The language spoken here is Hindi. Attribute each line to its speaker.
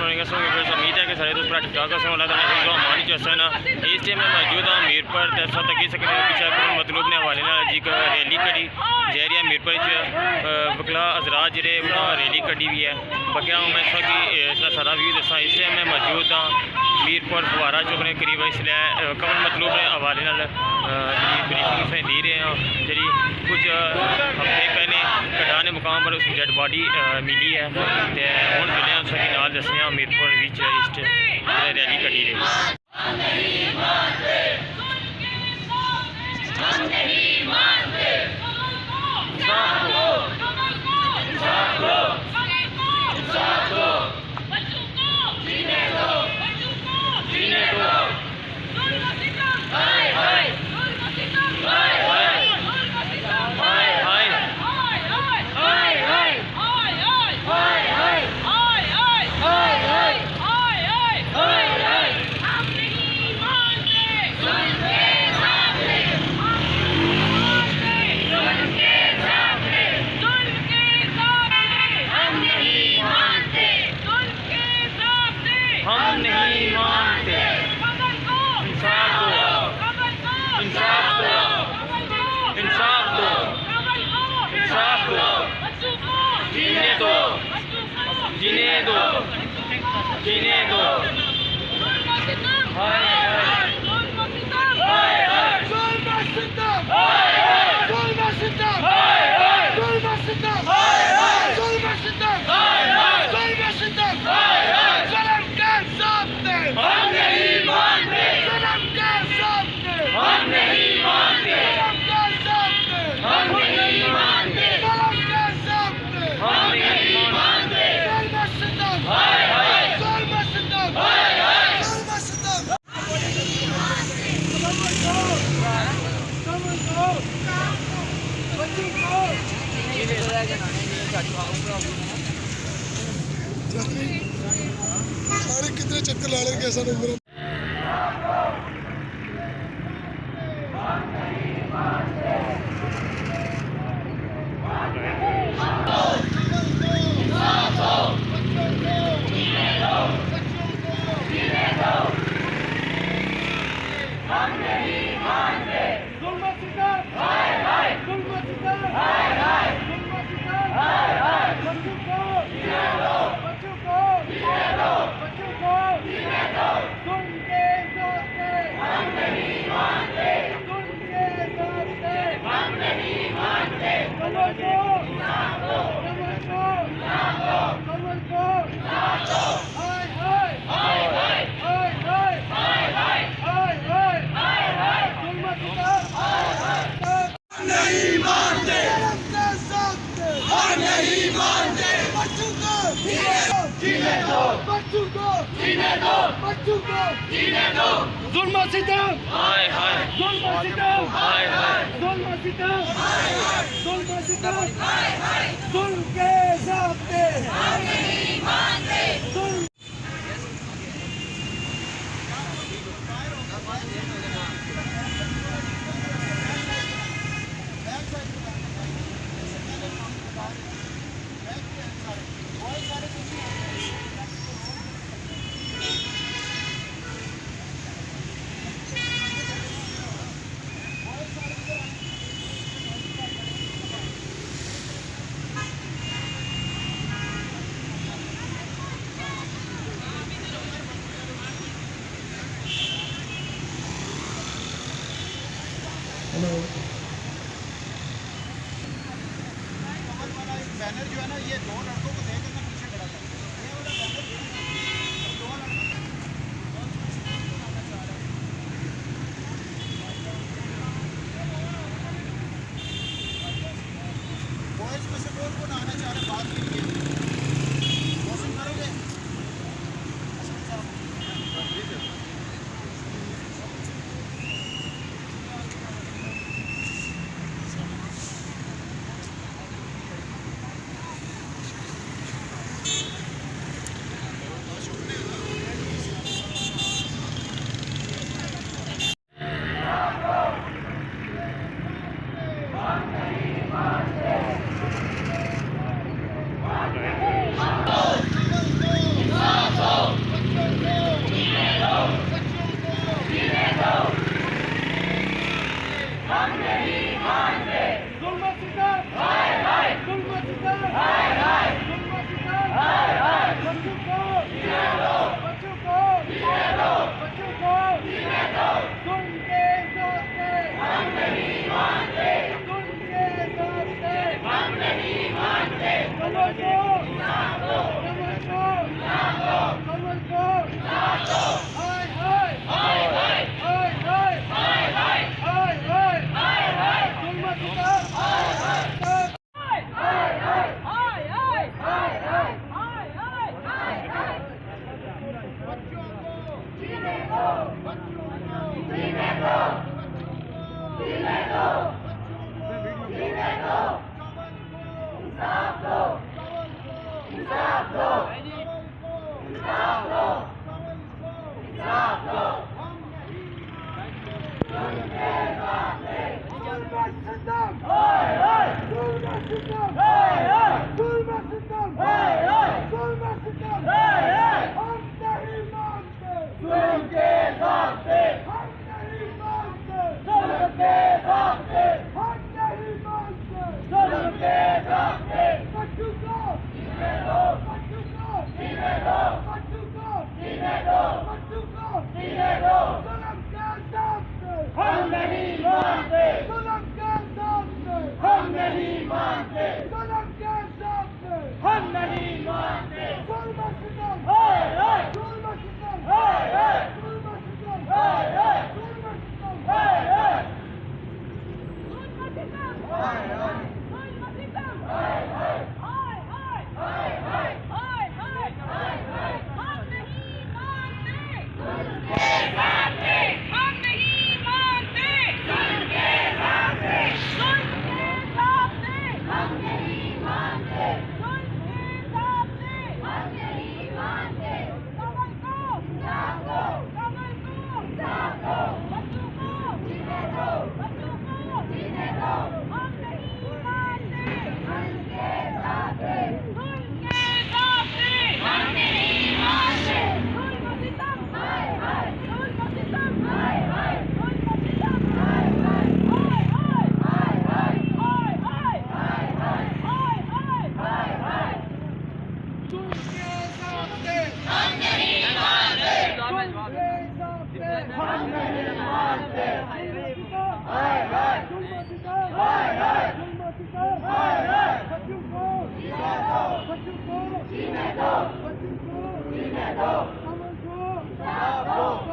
Speaker 1: उम्मीद है कि सारे दोस्त ठीक ठाक मानी चौसन इस टाइम में मौजूद हाँ मीरपुर दसा तक सकते पिछले मतलूब ने हवाले जी रैली कड़ी जा रही है मीरपुर वकला हजरात जो रैली कड़ी भी है बकिया मैं इसका सारा व्यू दसा इस टाइम में मौजूद हाँ मीरपुर फवारा चौक ने करीब इसलिए कमल मतलूब के हवाले ब्रीफिंग दे रहे हैं जी कुछ हफ्ते पहले कटाने मुकाम पर उसकी डेड बॉडी मिली है तो हूँ जिले उसके नाल दसने मीरपुर इस रैली कड़ी रही। जीने दो
Speaker 2: सारे कितने चक्कर ला रहे कैसा नंबर जुल्म सितम हाय हाय जुल्म सितम हाय हाय जुल्म सितम हाय हाय जुल्म सितम हाय हाय जुल्म के ज़ाब्ते हम नहीं मानते जुल्म Go!